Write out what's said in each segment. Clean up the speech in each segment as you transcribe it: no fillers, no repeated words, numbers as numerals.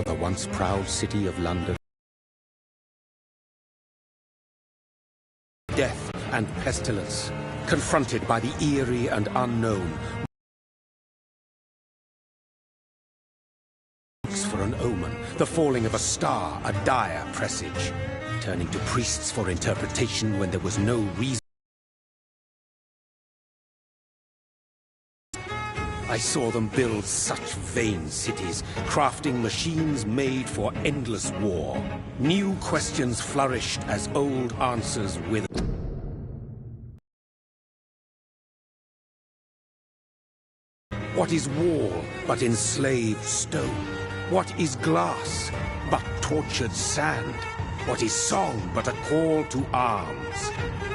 for the once proud city of London. Death and pestilence, confronted by the eerie and unknown. For an omen, the falling of a star, a dire presage, turning to priests for interpretation when there was no reason. I saw them build such vain cities, crafting machines made for endless war. New questions flourished as old answers withered. What is wall but enslaved stone? What is glass but tortured sand? What is song but a call to arms?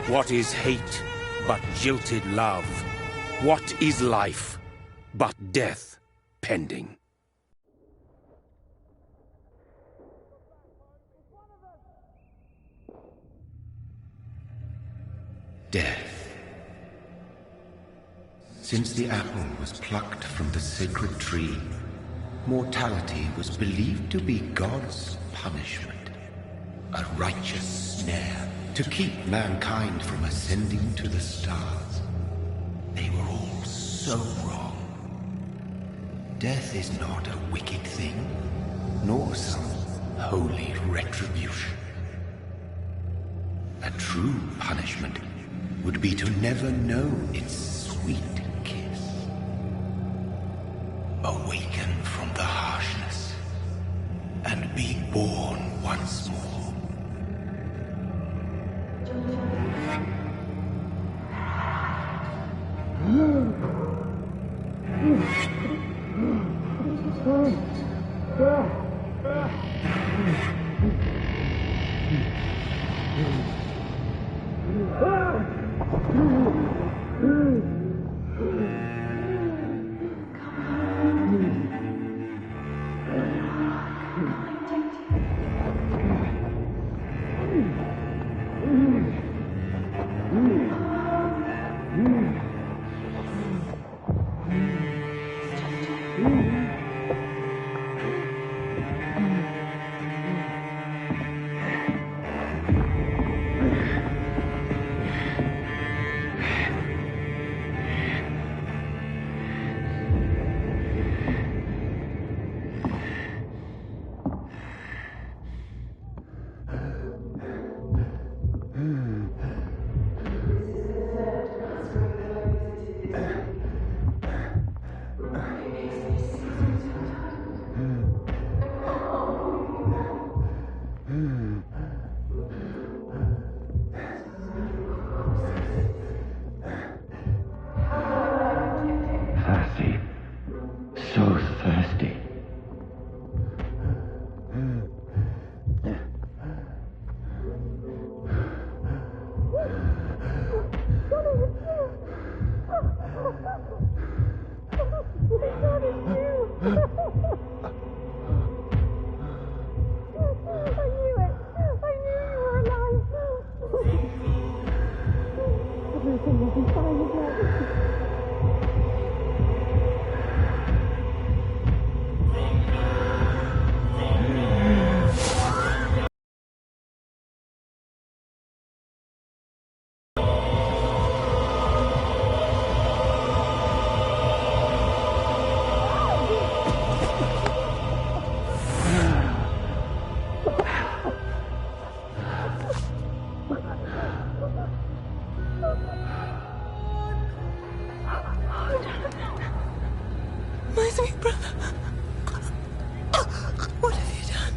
What is hate but jilted love? What is life but death pending? Death. Since the apple was plucked from the sacred tree, mortality was believed to be God's punishment, a righteous snare to keep mankind from ascending to the stars. They were all so wrong. Death is not a wicked thing, nor some holy retribution. A true punishment would be to never know its sweet kiss. Awaken from the harshness and be born once more.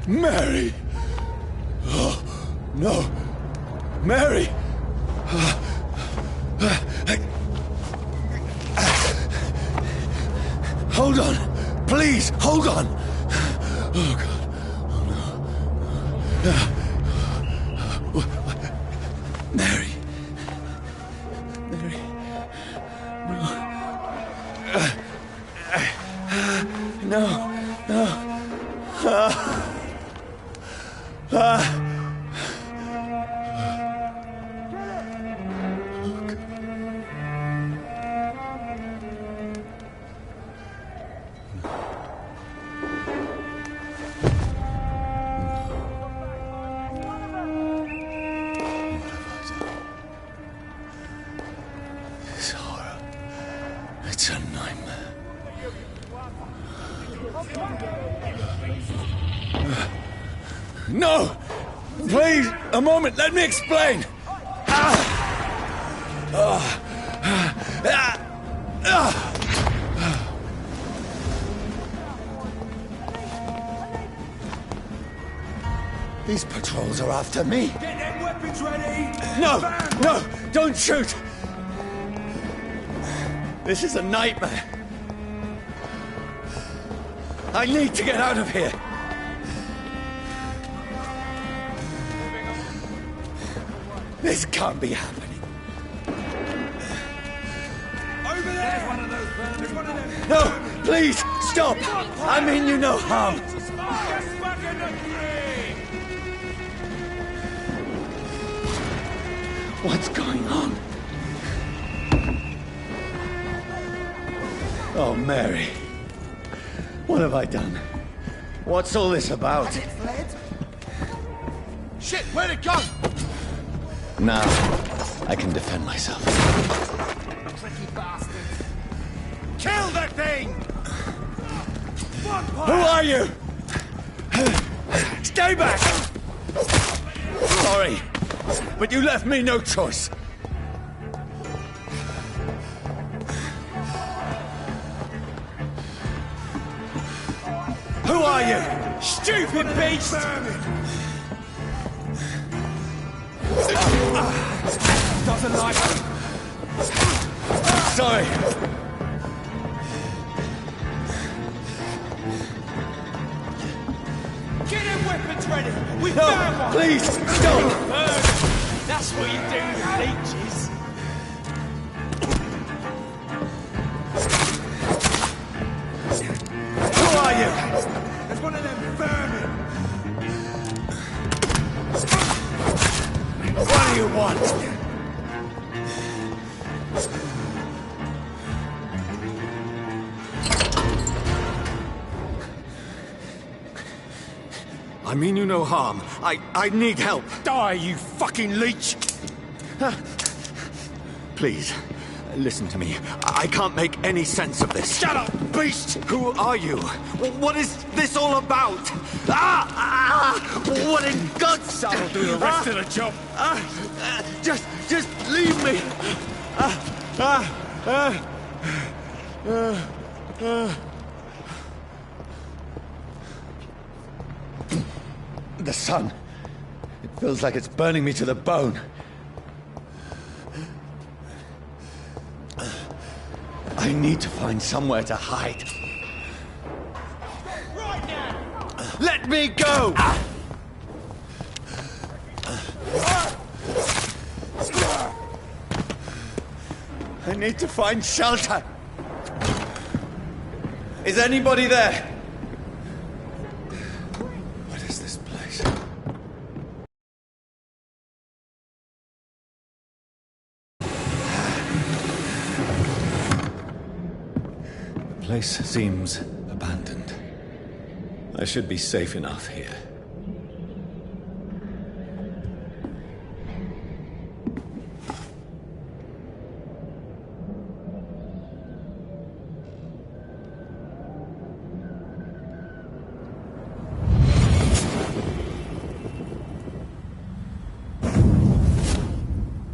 Mary! Oh, no! Mary! Hold on! Please, hold on! Oh, God. Oh, no. Mary. Mary. No. No. No! Please, a moment, let me explain! These patrols are after me. Get them weapons ready! No! No! Don't shoot! This is a nightmare. I need to get out of here. This can't be happening. Over there! There's one of those burners. There's one of them. No! Please! Stop! I mean you no harm. Get back in the tree! What's going on? Oh, Mary. What have I done? What's all this about? Has it fled? Shit, where'd it go? Now, I can defend myself. Tricky bastard. Kill that thing! Who are you? Stay back! Sorry, but you left me no choice. Who are you? Stupid beast! Doesn't like it. Sorry. Get them weapons ready! We No, found one! please, stop! That's what you do with leeches. Who are you? There's one of them vermin. What do you want? I mean you no harm. I need help. Die, you fucking leech! Please, listen to me. I can't make any sense of this. Shut up, beast! Who are you? What is this all about? What in God's name? That'll do the rest of the job. Just leave me. The sun. It feels like it's burning me to the bone. I need to find somewhere to hide. Right now! Let me go! I need to find shelter. Is anybody there? What is this place? The place seems abandoned. I should be safe enough here.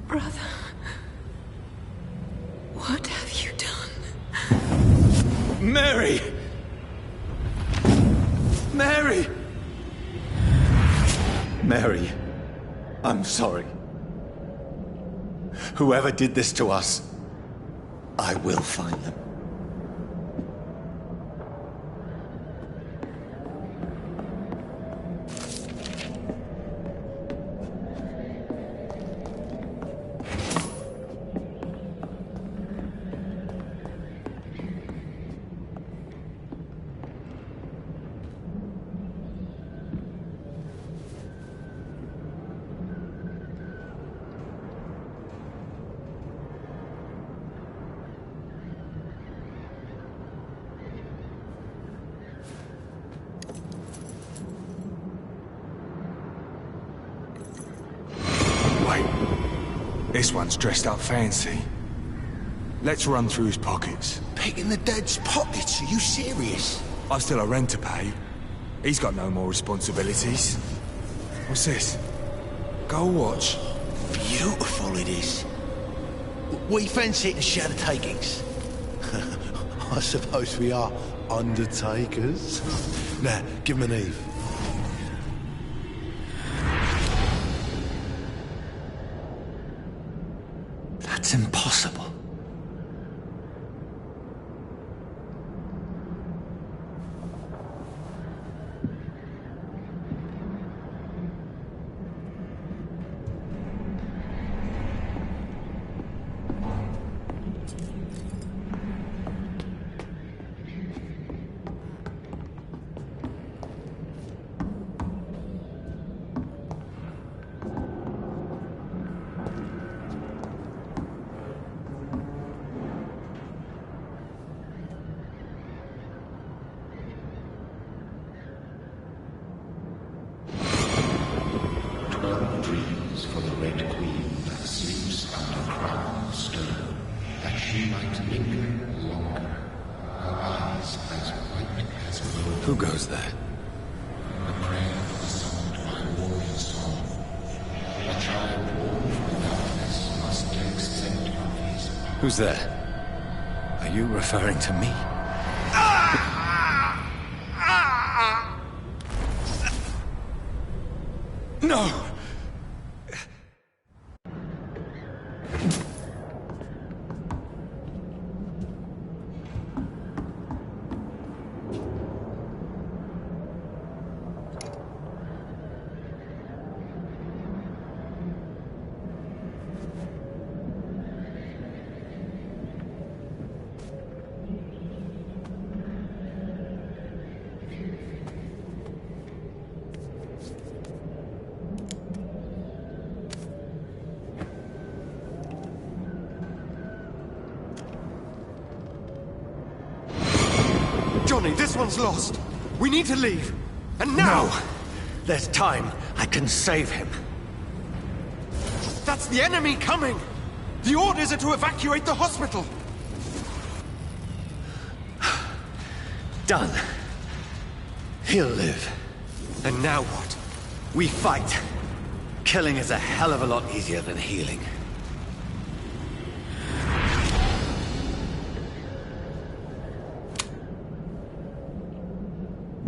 Brother, what have you done? Mary! Mary! Mary, I'm sorry. Whoever did this to us, I will find them. This one's dressed up fancy. Let's run through his pockets. Picking the dead's pockets? Are you serious? I've still a rent to pay. He's got no more responsibilities. What's this? Gold watch. Beautiful it is. We fancy it and share the takings. I suppose we are undertakers. Now, give him an Eve. That's impossible. Dreams for the Red Queen that sleeps under crown stone, that she might linger longer, her eyes as white as gold. Who goes there? The prayer summoned by warrior song. A child born from darkness must accept of his power. Who's there? Are you referring to me? No! Johnny, this one's lost. We need to leave. And now! No! There's time. I can save him. That's the enemy coming! The orders are to evacuate the hospital! Done. He'll live. And now what? We fight. Killing is a hell of a lot easier than healing.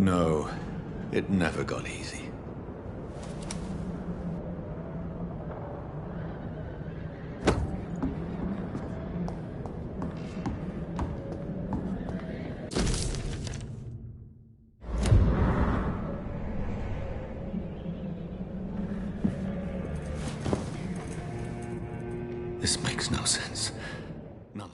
No, it never got easy. This makes no sense. None.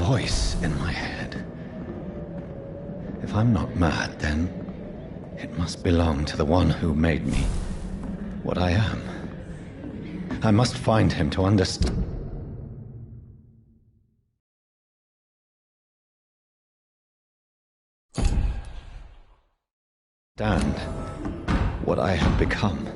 voice in my head. If I'm not mad, then it must belong to the one who made me what I am. I must find him to understand what I have become.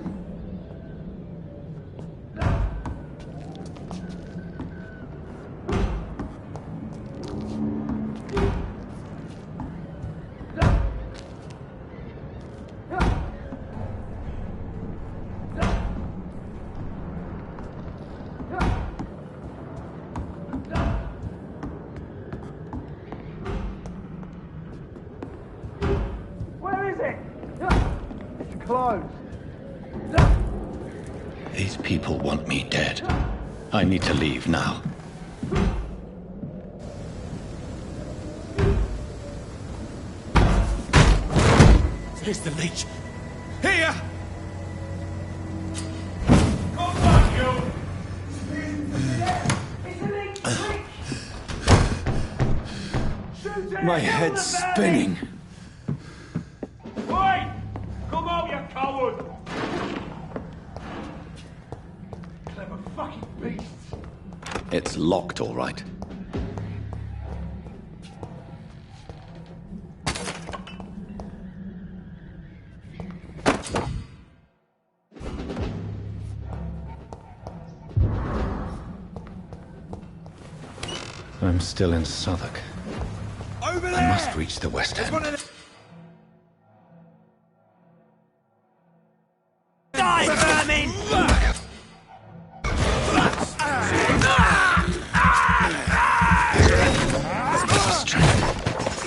These people want me dead. I need to leave now. Here's the leech. Here! Come on, you! My head's spinning. Oi! Come on, you coward! Clever fucking beasts. It's locked, all right. I'm still in Southwark. Over there! I must reach the West End. Die, vermin!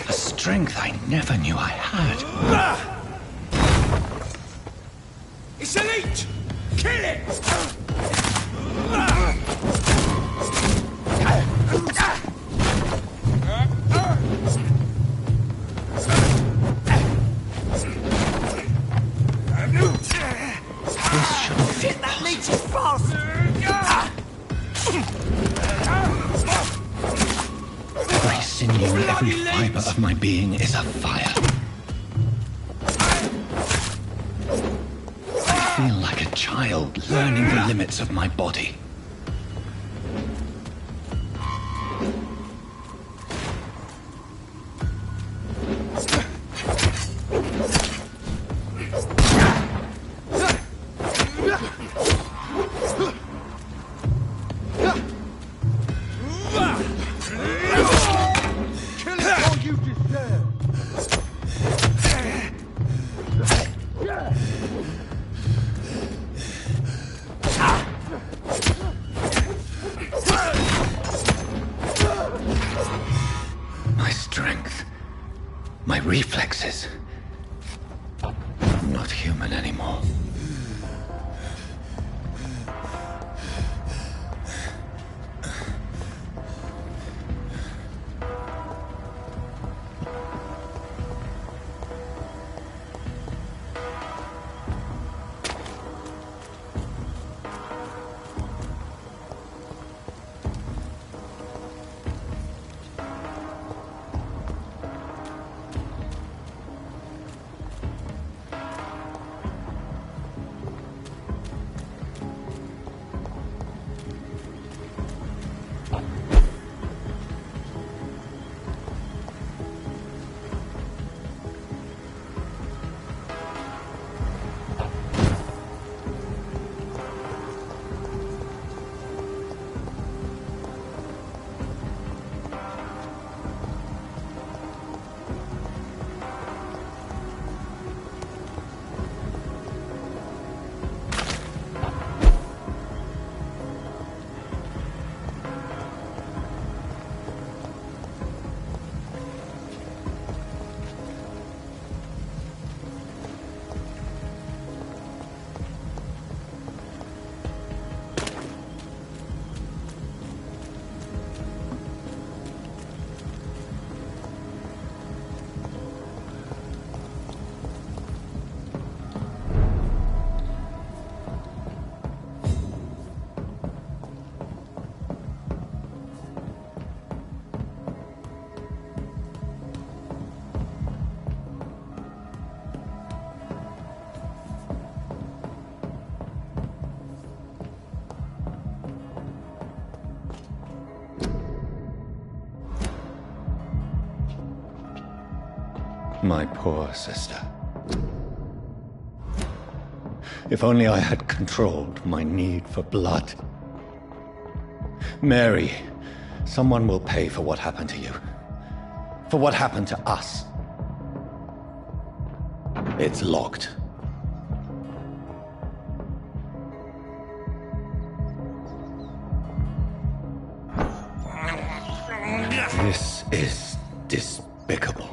A strength I never knew I had. It's a leech! Kill it! This shouldn't fit. That leech is fast! Every sinew, every fiber of my being is afire. I feel like a child learning the limits of my body. My strength, my reflexes. I'm not human anymore. My poor sister. If only I had controlled my need for blood. Mary, someone will pay for what happened to you. For what happened to us. It's locked. This is despicable.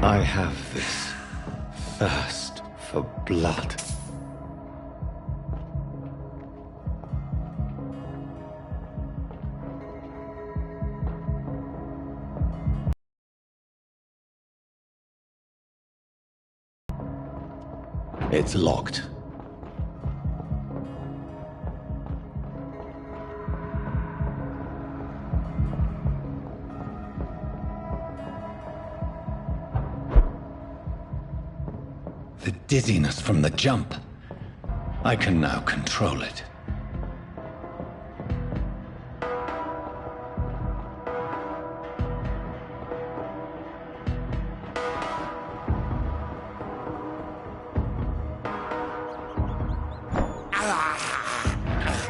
I have this thirst for blood. It's locked. The dizziness from the jump. I can now control it.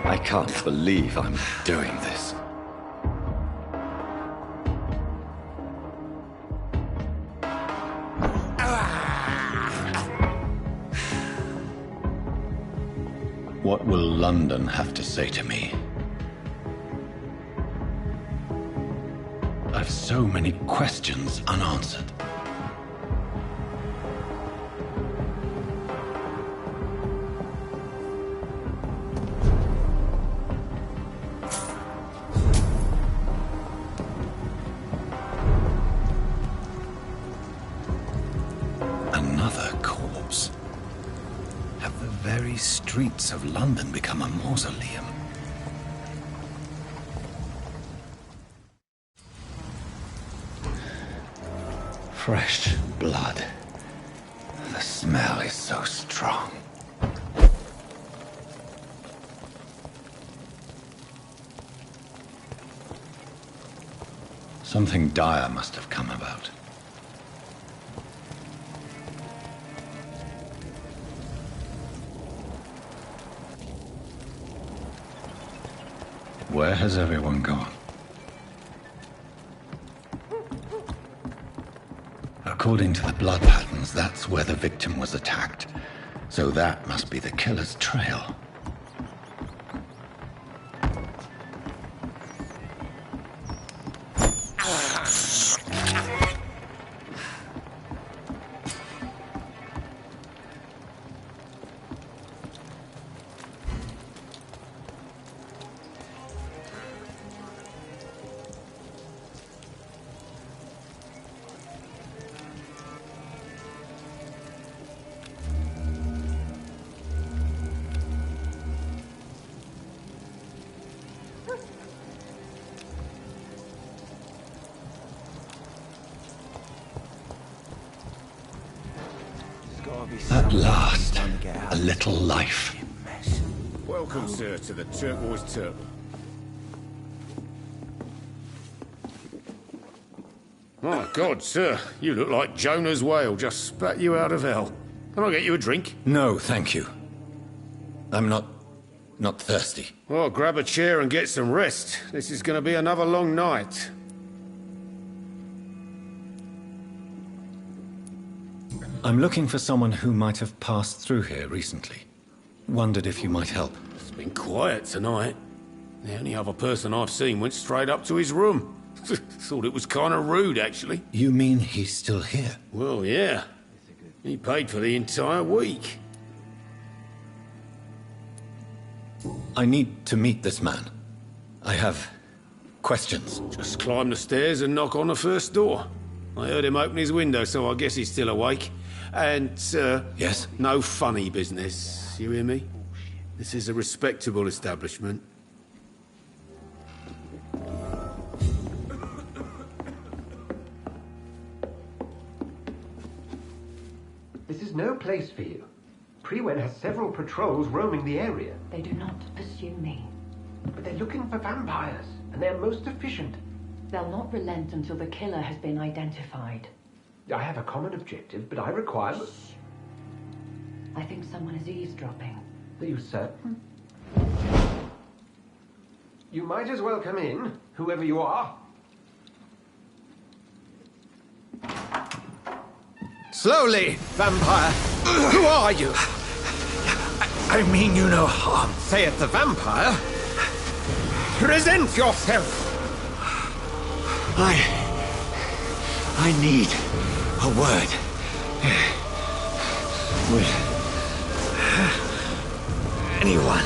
I can't believe I'm doing this. What will London have to say to me? I've so many questions unanswered. Another corpse. Have the very streets of London become a mausoleum? Fresh blood. The smell is so strong. Something dire must have come about. Where has everyone gone? According to the blood patterns, that's where the victim was attacked. So that must be the killer's trail. At last, a little life. Welcome, sir, to the Turquoise Turtle. My God, sir, you look like Jonah's whale just spat you out of hell. Can I get you a drink? No, thank you. I'm not thirsty. Well, grab a chair and get some rest. This is going to be another long night. I'm looking for someone who might have passed through here recently. Wondered if you might help. It's been quiet tonight. The only other person I've seen went straight up to his room. Thought it was kind of rude, actually. You mean he's still here? Well, yeah. He paid for the entire week. I need to meet this man. I have questions. Just climb the stairs and knock on the first door. I heard him open his window, so I guess he's still awake. And, Yes? no funny business. You hear me? This is a respectable establishment. This is no place for you. Priwen has several patrols roaming the area. They do not pursue me. But they're looking for vampires, and they're most efficient. They'll not relent until the killer has been identified. I have a common objective, but I require... I think someone is eavesdropping. Are you certain? You might as well come in, whoever you are. Slowly, vampire! Who are you? I mean you no harm. Saith the vampire. Present yourself! I need a word with anyone.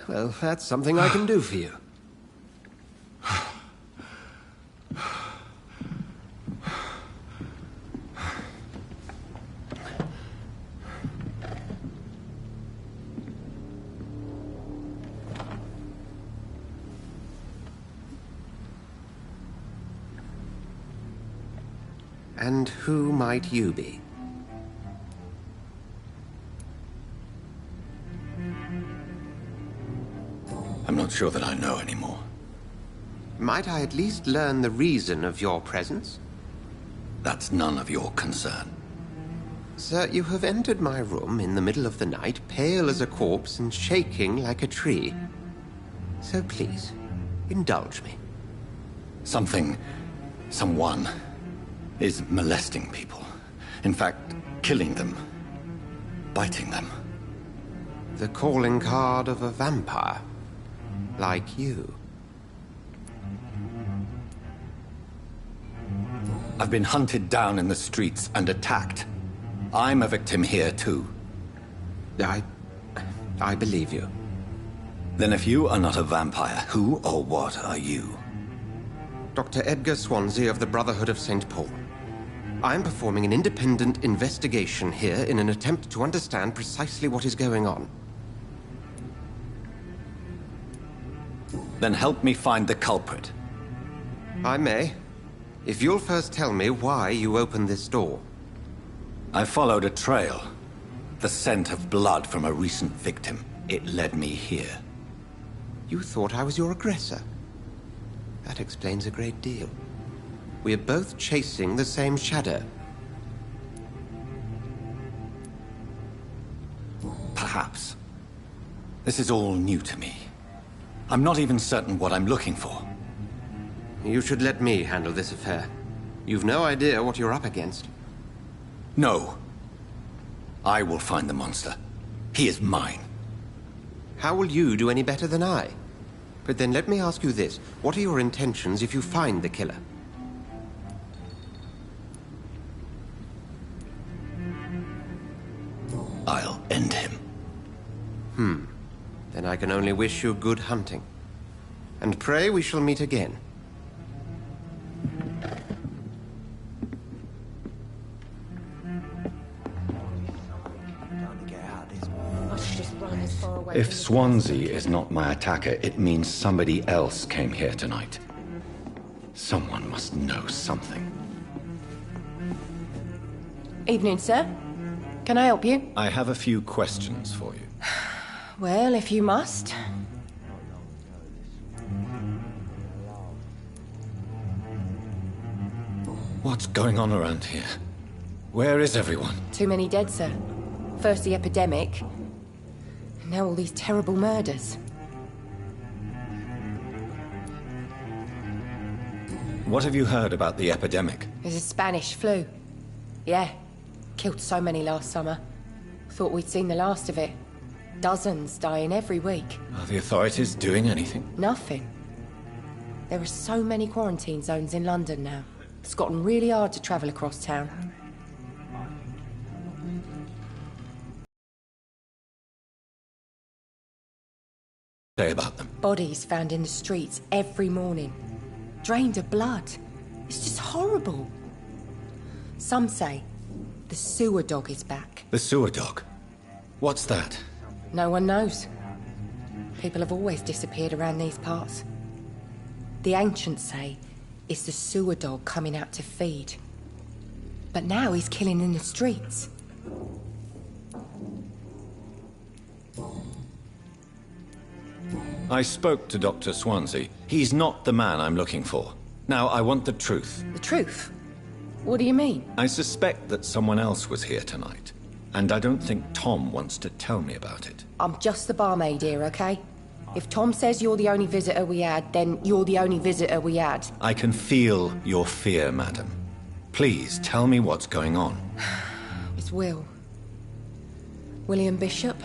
Well, that's something I can do for you. And who might you be? I'm not sure that I know anymore. Might I at least learn the reason of your presence? That's none of your concern. Sir, you have entered my room in the middle of the night, pale as a corpse and shaking like a tree. So please, indulge me. Someone is molesting people. In fact, killing them. Biting them. The calling card of a vampire. Like you. I've been hunted down in the streets and attacked. I'm a victim here, too. I believe you. Then if you are not a vampire, who or what are you? Dr. Edgar Swansea of the Brotherhood of St. Paul. I'm performing an independent investigation here in an attempt to understand precisely what is going on. Then help me find the culprit. I may. If you'll first tell me why you opened this door. I followed a trail. The scent of blood from a recent victim. It led me here. You thought I was your aggressor. That explains a great deal. We are both chasing the same shadow. Perhaps. This is all new to me. I'm not even certain what I'm looking for. You should let me handle this affair. You've no idea what you're up against. No. I will find the monster. He is mine. How will you do any better than I? But then let me ask you this. What are your intentions if you find the killer? I'll end him. Then I can only wish you good hunting. And pray we shall meet again. If Swansea is not my attacker, it means somebody else came here tonight. Someone must know something. Evening, sir. Can I help you? I have a few questions for you. Well, if you must. What's going on around here? Where is everyone? Too many dead, sir. First the epidemic, and now all these terrible murders. What have you heard about the epidemic? There's a Spanish flu. Yeah. Killed so many last summer. Thought we'd seen the last of it. Dozens dying every week. Are the authorities doing anything? Nothing. There are so many quarantine zones in London now. It's gotten really hard to travel across town. Say about them. Bodies found in the streets every morning. Drained of blood. It's just horrible. Some say the sewer dog is back. The sewer dog? What's that? No one knows. People have always disappeared around these parts. The ancients say it's the sewer dog coming out to feed. But now he's killing in the streets. I spoke to Dr. Swansea. He's not the man I'm looking for. Now, I want the truth. The truth? What do you mean? I suspect that someone else was here tonight, and I don't think Tom wants to tell me about it. I'm just the barmaid here, okay? If Tom says you're the only visitor we had, then you're the only visitor we had. I can feel your fear, madam. Please, tell me what's going on. It's Will. William Bishop.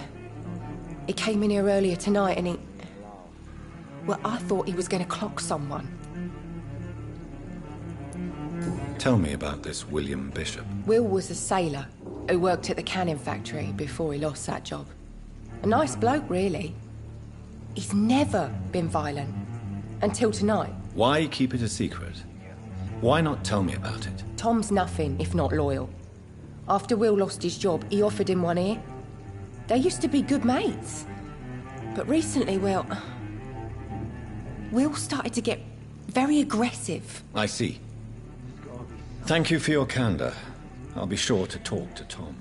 He came in here earlier tonight and he... Well, I thought he was going to clock someone. Tell me about this William Bishop. Will was a sailor who worked at the canning factory before he lost that job. A nice bloke, really. He's never been violent. Until tonight. Why keep it a secret? Why not tell me about it? Tom's nothing if not loyal. After Will lost his job, he offered him one ear. They used to be good mates. But recently, well... Will started to get very aggressive. I see. Thank you for your candor. I'll be sure to talk to Tom.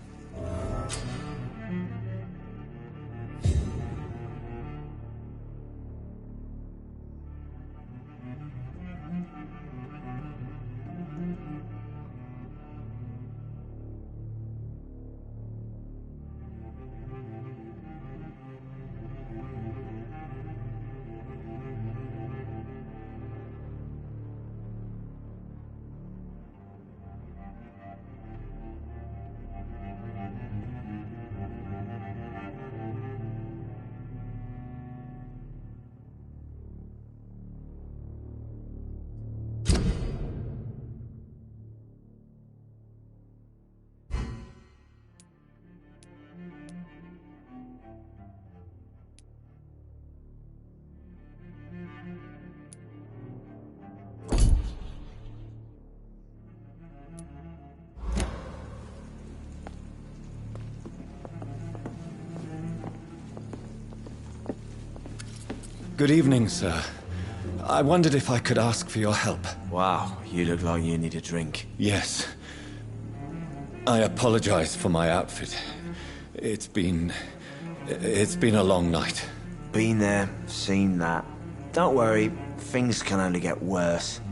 Good evening, sir. I wondered if I could ask for your help. Wow, you look like you need a drink. Yes. I apologize for my outfit. It's been a long night. Been there, seen that. Don't worry, things can only get worse.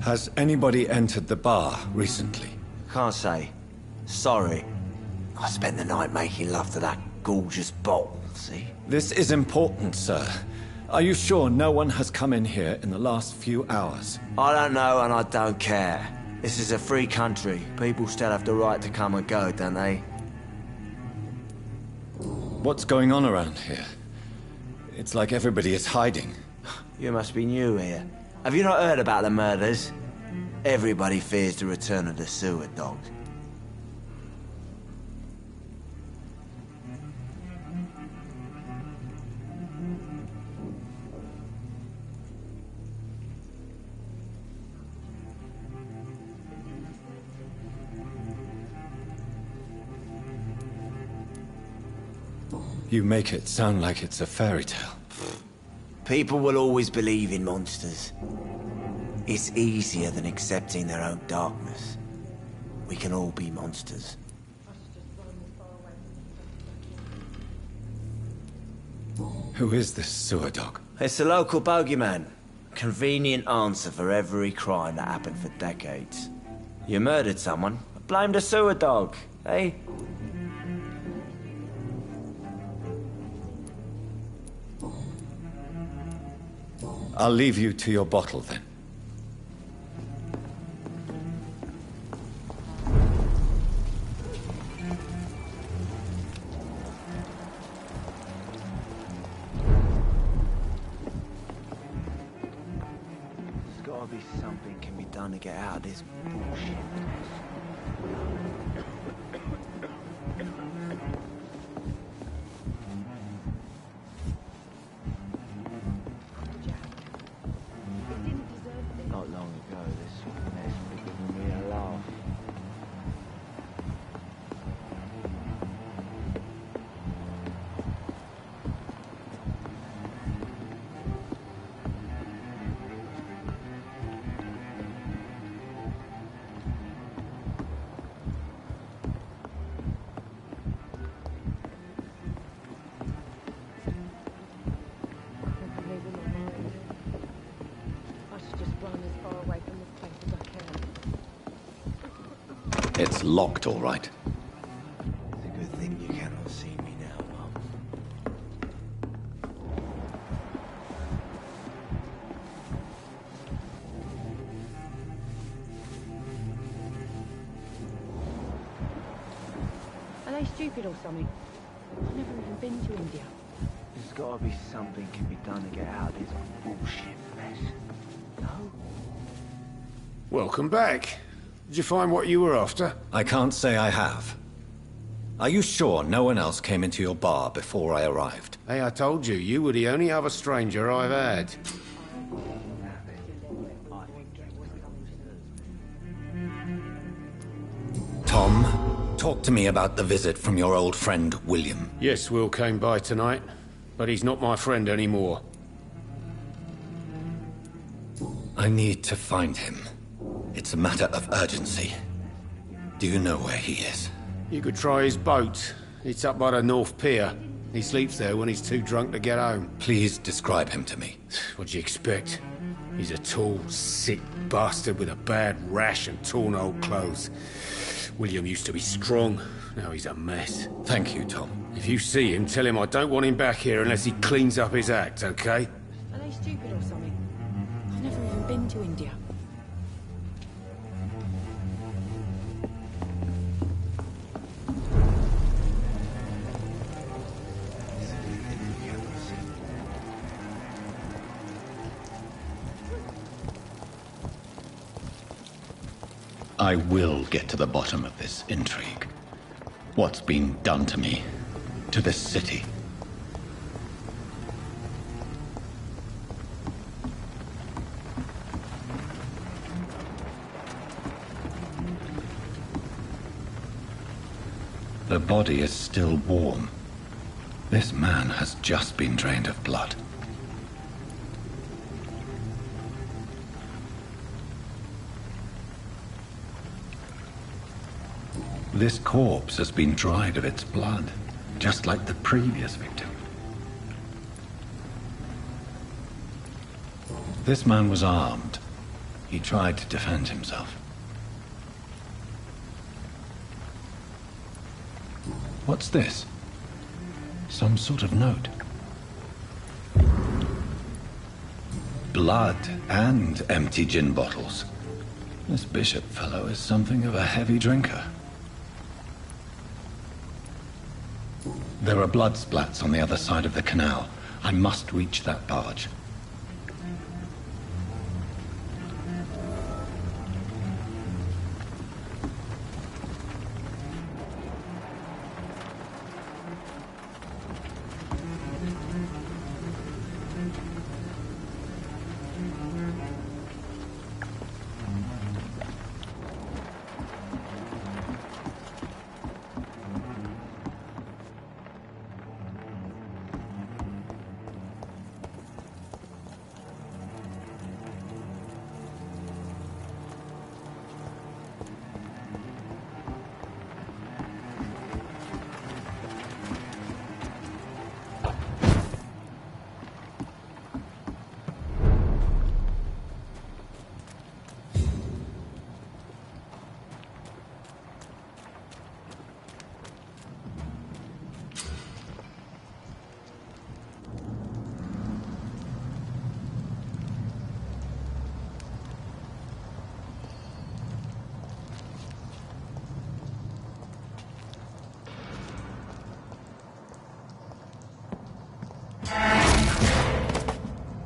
Has anybody entered the bar recently? Can't say. Sorry. I spent the night making love to that gorgeous bottle, see? This is important, sir. Are you sure no one has come in here in the last few hours? I don't know and I don't care. This is a free country. People still have the right to come and go, don't they? What's going on around here? It's like everybody is hiding. You must be new here. Have you not heard about the murders? Everybody fears the return of the sewer dog. You make it sound like it's a fairy tale. People will always believe in monsters. It's easier than accepting their own darkness. We can all be monsters. Who is this sewer dog? It's the local bogeyman. Convenient answer for every crime that happened for decades. You murdered someone, blame the sewer dog, eh? I'll leave you to your bottle, then. There's gotta be something can be done to get out of this bullshit. Not long ago, this sort of mess would have given me a laugh. It's locked, all right. It's a good thing you cannot see me now, Mum. Are they stupid or something? I've never even been to India. There's gotta be something can be done to get out of this bullshit mess. No? Welcome back. Did you find what you were after? I can't say I have. Are you sure no one else came into your bar before I arrived? Hey, I told you, you were the only other stranger I've had. Tom, talk to me about the visit from your old friend, William. Yes, Will came by tonight, but he's not my friend anymore. I need to find him. It's a matter of urgency. Do you know where he is? You could try his boat. It's up by the North Pier. He sleeps there when he's too drunk to get home. Please describe him to me. What do you expect? He's a tall, sick bastard with a bad rash and torn old clothes. William used to be strong. Now he's a mess. Thank you, Tom. If you see him, tell him I don't want him back here unless he cleans up his act, okay? Are they stupid or something? I've never even been to India. I will get to the bottom of this intrigue. What's been done to me, to this city. The body is still warm. This man has just been drained of blood. This corpse has been dried of its blood, just like the previous victim. This man was armed. He tried to defend himself. What's this? Some sort of note. Blood and empty gin bottles. This bishop fellow is something of a heavy drinker. There are blood splats on the other side of the canal. I must reach that barge.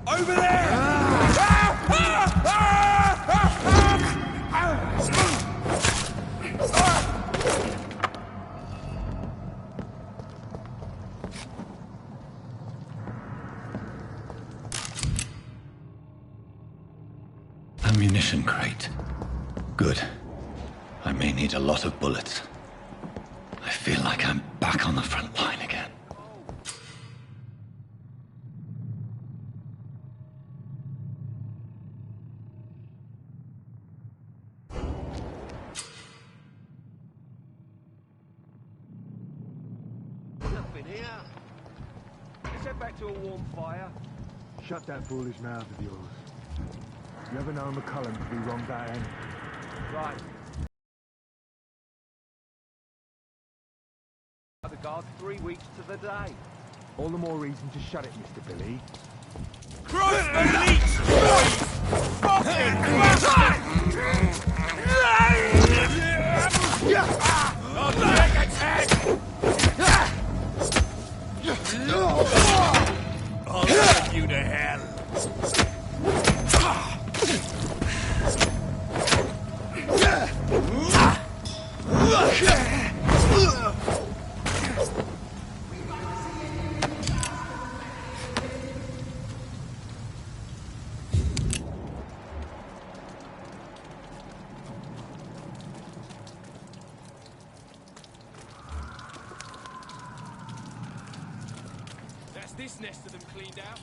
Over there! Ammunition crate. Good. I may need a lot of bullets. I feel like I'm back on the front line again. Let's head back to a warm fire. Shut that foolish mouth of yours. You ever know McCullum to be wrong that end? Right. The guard 3 weeks to the day. All the more reason to shut it, Mr. Billy. Cross the leech! Fucking I'll take its head! I'll send you to hell. That's this nest of them cleaned out.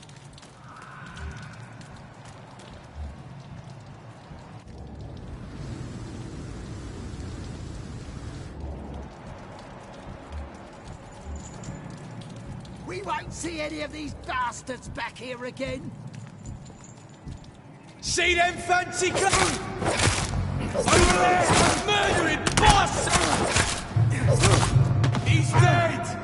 We won't see any of these bastards back here again. See them fancy clothes? Over there! Murdering boss! He's dead!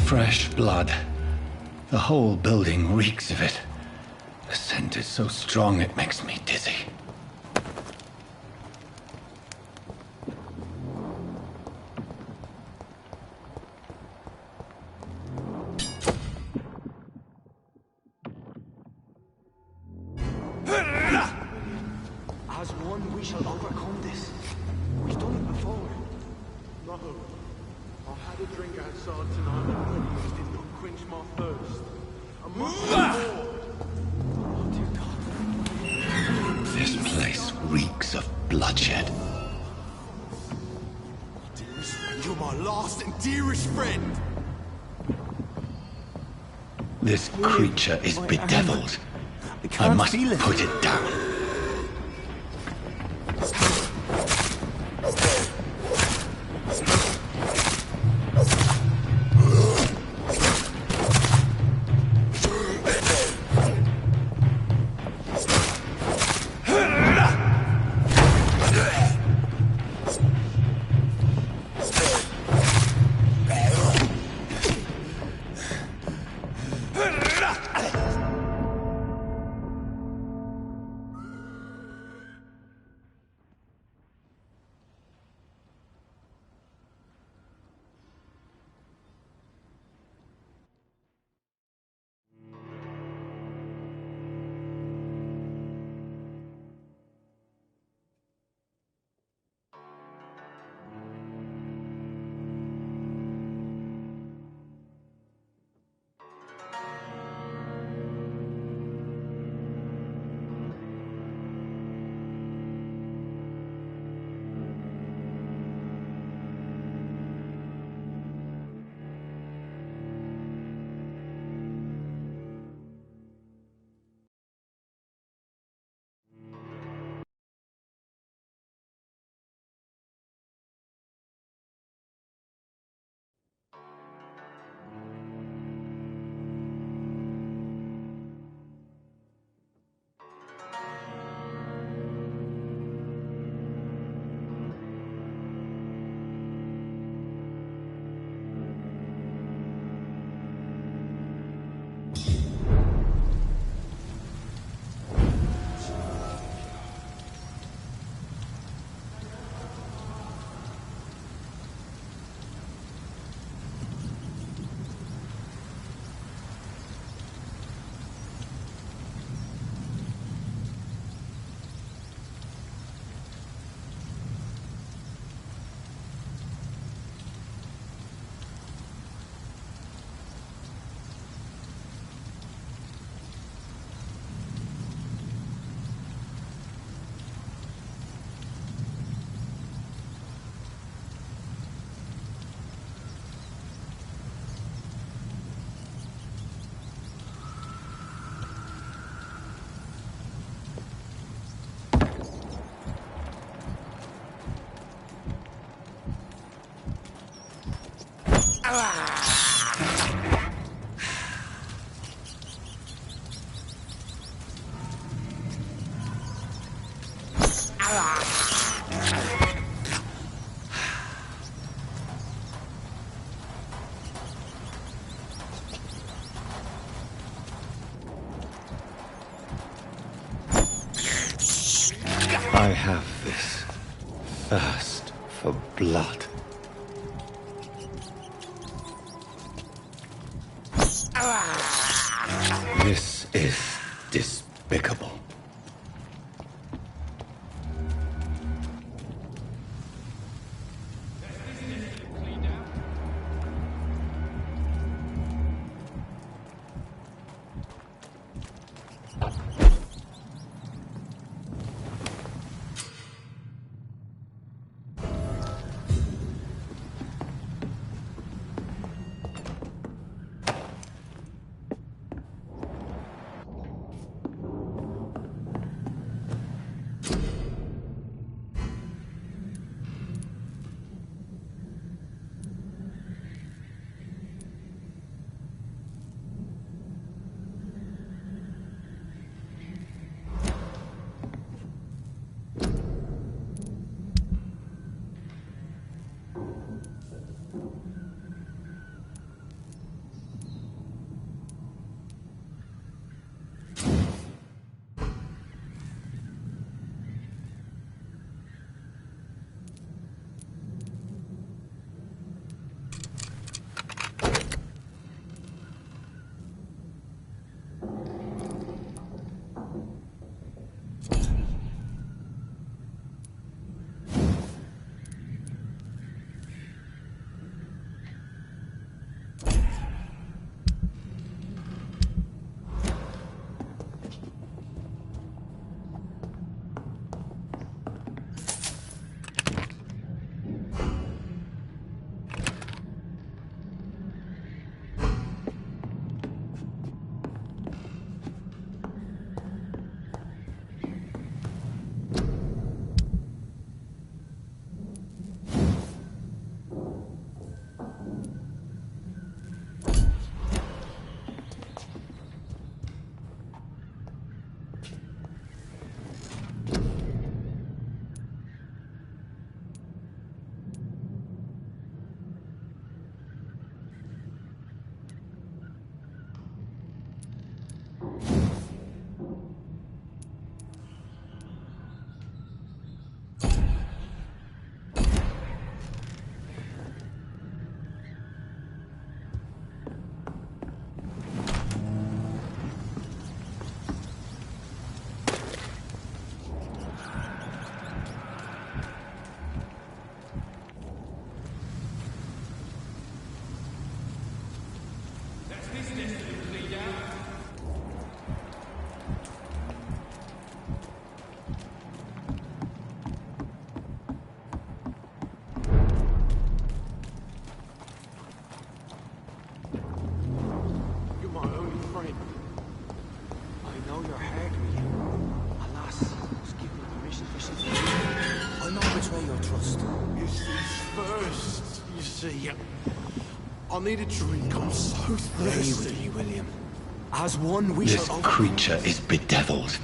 Fresh blood. The whole building reeks of it. The scent is so strong it makes me dizzy. As one, we shall overcome this. We've done it before. No. I had a drink outside tonight and it did not quench my thirst. I must This place reeks of bloodshed. Dearest friend, you're my last and dearest friend. This creature is bedeviled. I must put it down. I have this thirst for blood. This is despicable. I need a drink. I'm so thirsty. With me, William. As one, we This shall creature is bedeviled.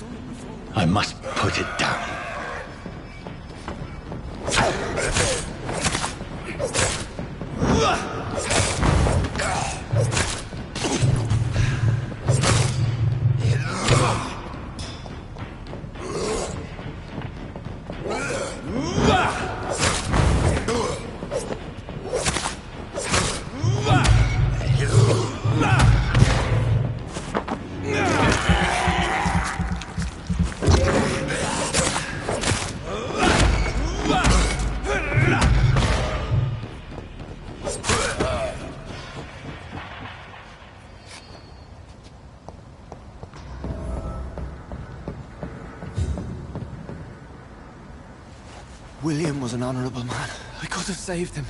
I must put it down. William was an honourable man. I could have saved him.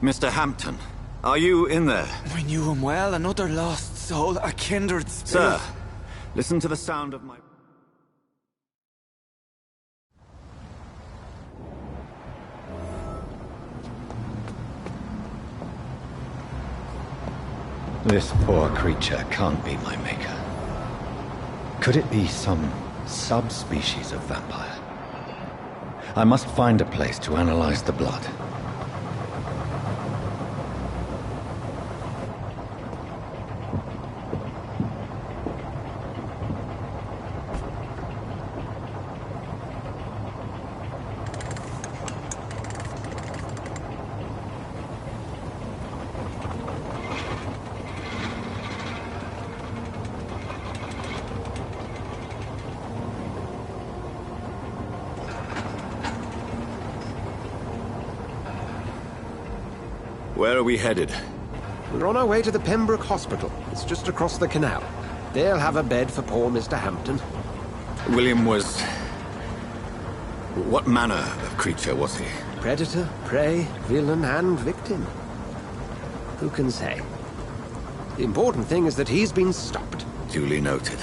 Mr. Hampton, are you in there? We knew him well, another lost soul, a kindred spirit. Sir, listen to the sound of my... This poor creature can't be my maker. Could it be some subspecies of vampire? I must find a place to analyze the blood. Where are we headed? We're on our way to the Pembroke Hospital. It's just across the canal. They'll have a bed for poor Mr. Hampton. William was... What manner of creature was he? Predator, prey, villain, and victim. Who can say? The important thing is that he's been stopped. Duly noted.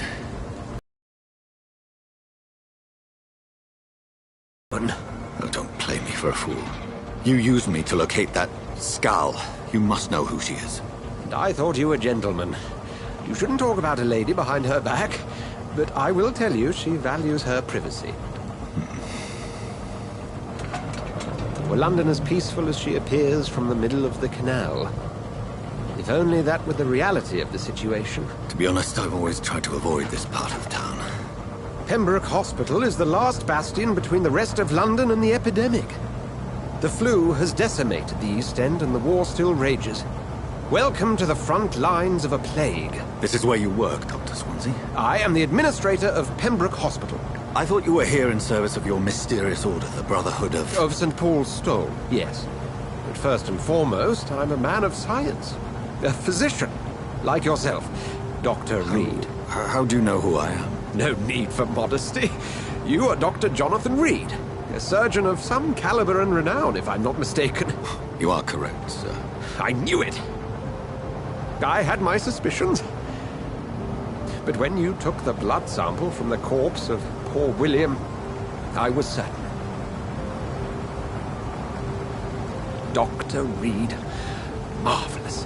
Oh, don't play me for a fool. You used me to locate that Skull. You must know who she is. And I thought you a gentleman. You shouldn't talk about a lady behind her back, but I will tell you she values her privacy. Were London as peaceful as she appears from the middle of the canal? If only that were the reality of the situation. To be honest, I've always tried to avoid this part of town. Pembroke Hospital is the last bastion between the rest of London and the epidemic. The flu has decimated the East End and the war still rages. Welcome to the front lines of a plague. This is where you work, Dr. Swansea? I am the administrator of Pembroke Hospital. I thought you were here in service of your mysterious order, the Brotherhood of... Of St. Paul's Stole, yes. But first and foremost, I'm a man of science. A physician, like yourself, Dr. Reed. How do you know who I am? No need for modesty. You are Dr. Jonathan Reed. A surgeon of some caliber and renown, if I'm not mistaken. You are correct, sir. I knew it! I had my suspicions. But when you took the blood sample from the corpse of poor William, I was certain. Dr. Reed. Marvelous.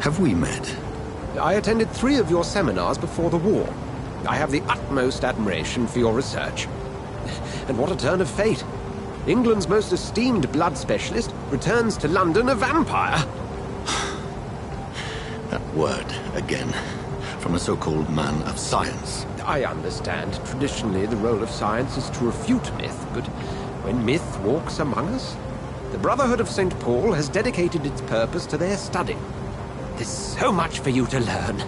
Have we met? I attended 3 of your seminars before the war. I have the utmost admiration for your research. And what a turn of fate. England's most esteemed blood specialist returns to London a vampire. That word, again. From a so-called man of science. I understand. Traditionally, the role of science is to refute myth, but when myth walks among us, the Brotherhood of St. Paul has dedicated its purpose to their study. There's so much for you to learn.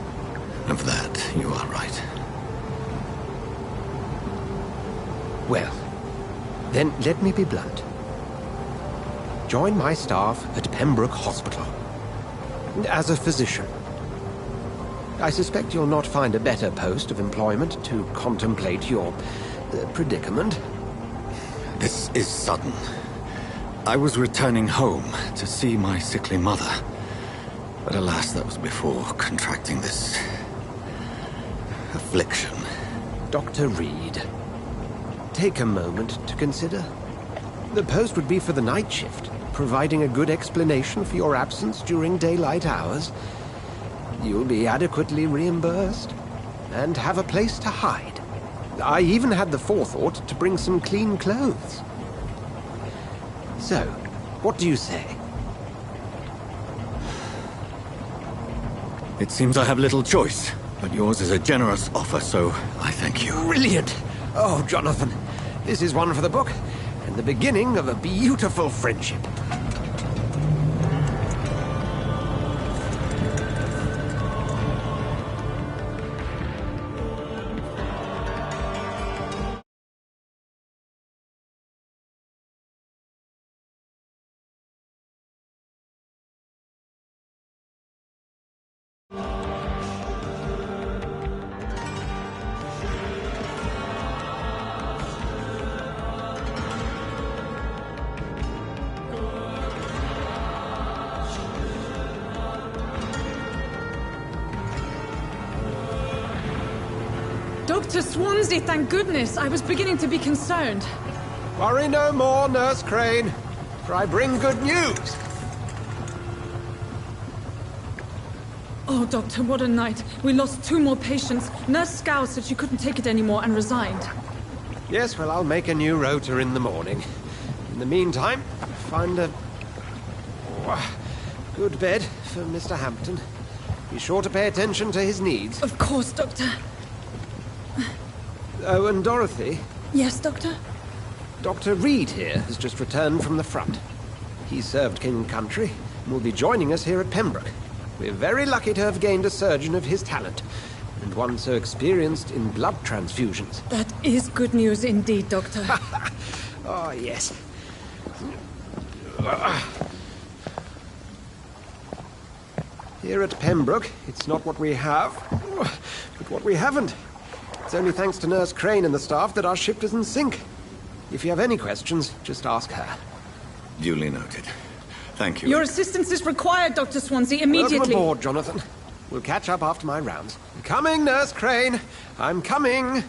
Of that, you are right. Well, then let me be blunt. Join my staff at Pembroke Hospital. As a physician. I suspect you'll not find a better post of employment to contemplate your predicament. This is sudden. I was returning home to see my sickly mother. But alas, that was before contracting this... affliction. Dr. Reed, take a moment to consider. The post would be for the night shift, providing a good explanation for your absence during daylight hours. You'll be adequately reimbursed, and have a place to hide. I even had the forethought to bring some clean clothes. So, what do you say? It seems I have little choice, but yours is a generous offer, so I thank you. Brilliant! Oh, Jonathan, this is one for the book, and the beginning of a beautiful friendship. Dr. Swansea, thank goodness. I was beginning to be concerned. Worry no more, Nurse Crane, for I bring good news. Oh, Doctor, what a night. We lost 2 more patients. Nurse Scow said she couldn't take it anymore and resigned. Yes, well, I'll make a new rota in the morning. In the meantime, find a good bed for Mr. Hampton. Be sure to pay attention to his needs. Of course, Doctor. Oh, and Dorothy? Yes, Doctor? Dr. Reed here has just returned from the front. He served King and Country and will be joining us here at Pembroke. We're very lucky to have gained a surgeon of his talent, and one so experienced in blood transfusions. That is good news indeed, Doctor. Oh, yes. Here at Pembroke, it's not what we have, but what we haven't. It's only thanks to Nurse Crane and the staff that our ship doesn't sink. If you have any questions, just ask her. Duly noted. Thank you. Your assistance is required, Dr. Swansea, immediately. Welcome aboard, Jonathan. We'll catch up after my rounds. I'm coming, Nurse Crane. I'm coming.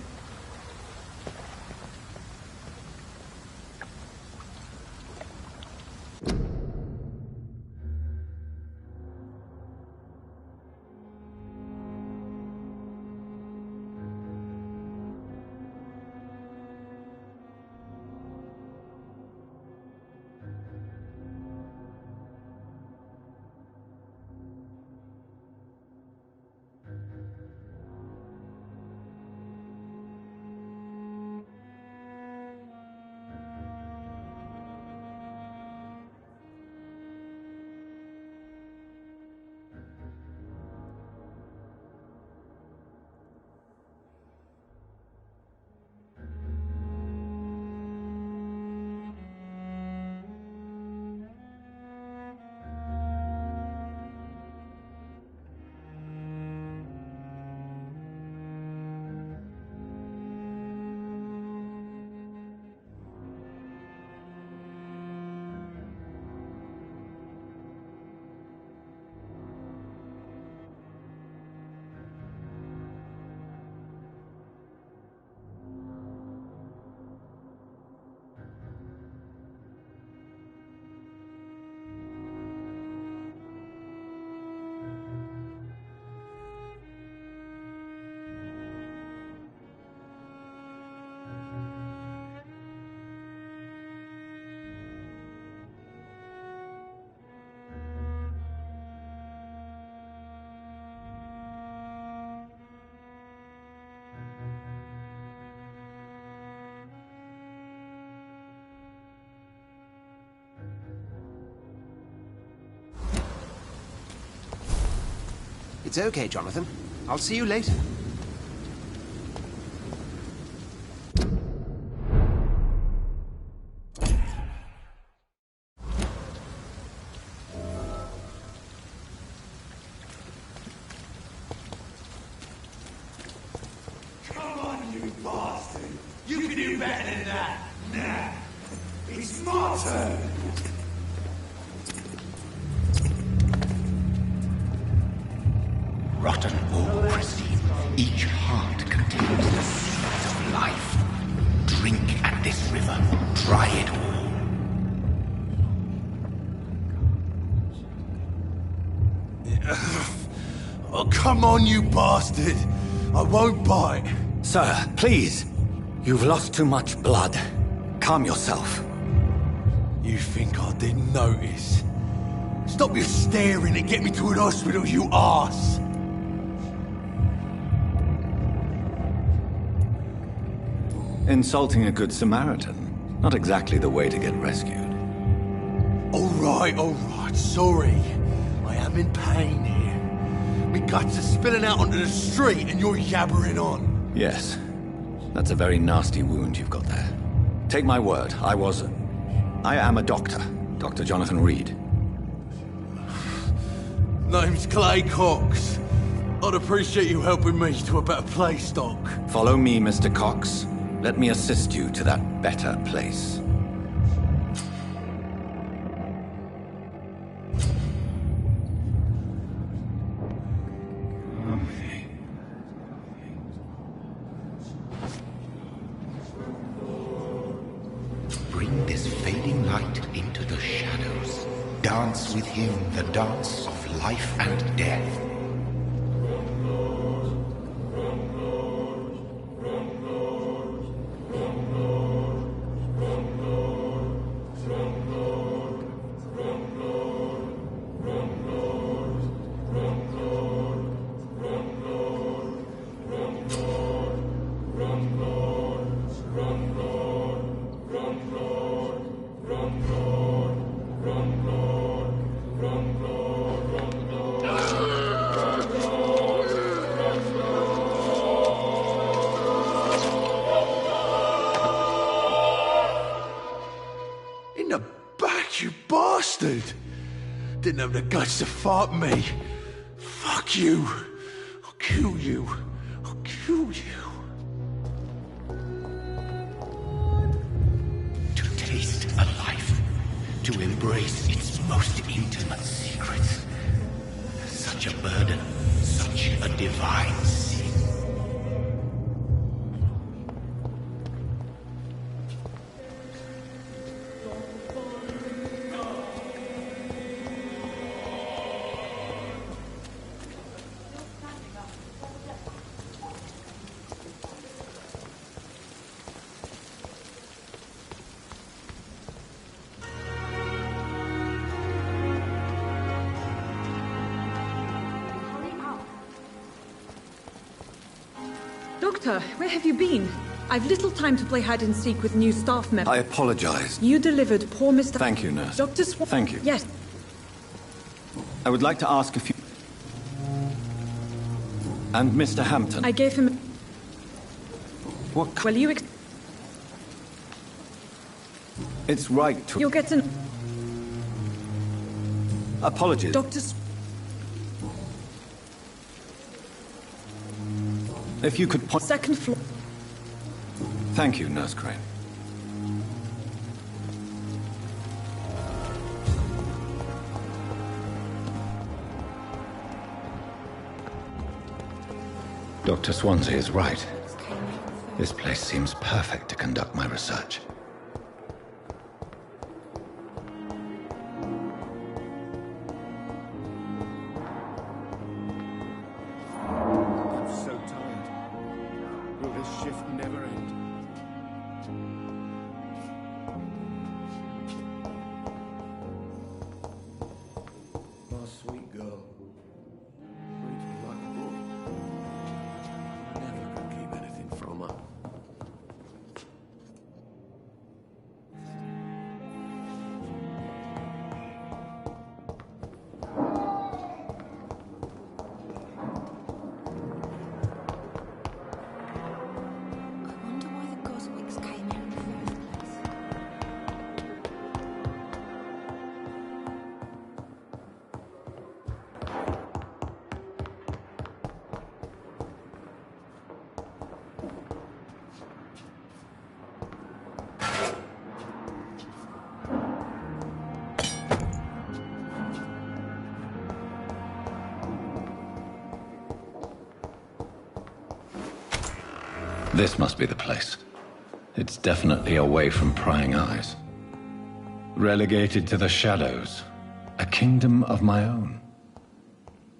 It's okay, Jonathan. I'll see you later. Come on, you bastard! You can do better than that! Nah! It's my turn! Rotten or pristine, each heart contains the seeds of life. Drink at this river, try it all. Oh, come on, you bastard! I won't bite. Sir, please. You've lost too much blood. Calm yourself. You think I didn't notice? Stop your staring and get me to an hospital, you arse! Insulting a good Samaritan. Not exactly the way to get rescued. All right, sorry. I am in pain here. Me guts are spilling out onto the street and you're yabbering on. Yes. That's a very nasty wound you've got there. Take my word, I am a doctor. Dr. Jonathan Reed. Name's Clay Cox. I'd appreciate you helping me to a better place, Doc. Follow me, Mr. Cox. Let me assist you to that better place. Bring this fading light into the shadows. Dance with him the dance of life and death. bastard! Didn't have the guts to fight me. Fuck you. I'll kill you. I'll kill you. To taste a life, to embrace its most intimate secrets. Such a burden, such a divine sin. Doctor, where have you been? I've little time to play hide and seek with new staff members. I apologize. You delivered poor Mr. Thank you, nurse. Dr. Swan. Thank you. Yes. I would like to ask a few... And Mr. Hampton. I gave him... What... Well, you... It's right to... You'll get an... Apologies. Dr. If you could point... Second floor. Thank you, Nurse Crane. Dr. Swansea is right. This place seems perfect to conduct my research. I'm so tired. Will this shift never end? My sweet girl. Reads me like a book. Never could keep anything from her. This must be the place. It's definitely away from prying eyes. Relegated to the shadows. A kingdom of my own.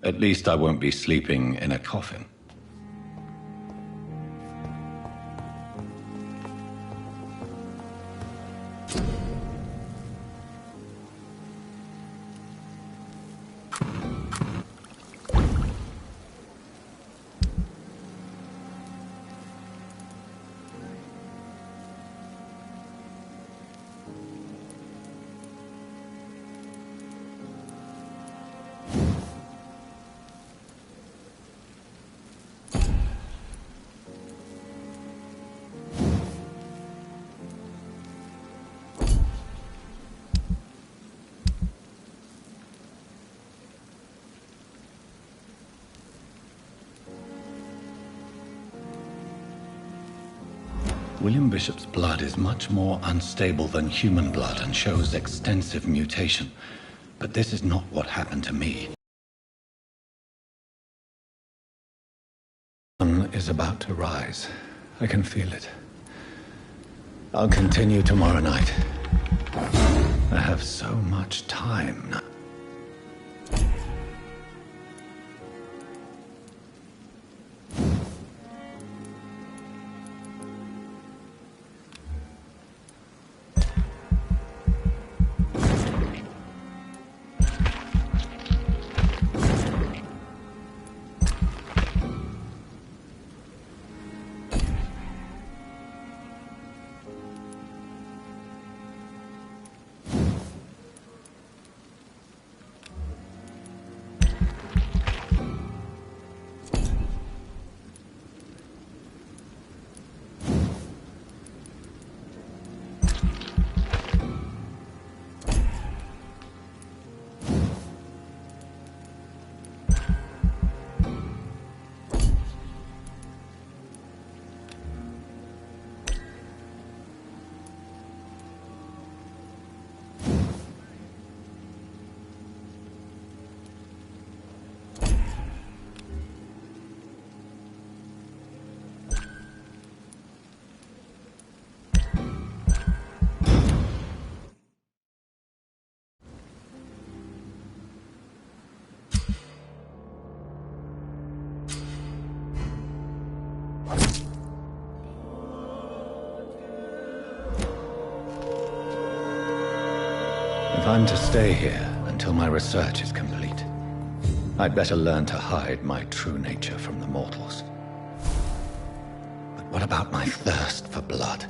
At least I won't be sleeping in a coffin. William Bishop's blood is much more unstable than human blood and shows extensive mutation. But this is not what happened to me. The sun is about to rise. I can feel it. I'll continue tomorrow night. I have so much time now. I'm to stay here until my research is complete, I'd better learn to hide my true nature from the mortals. But what about my thirst for blood?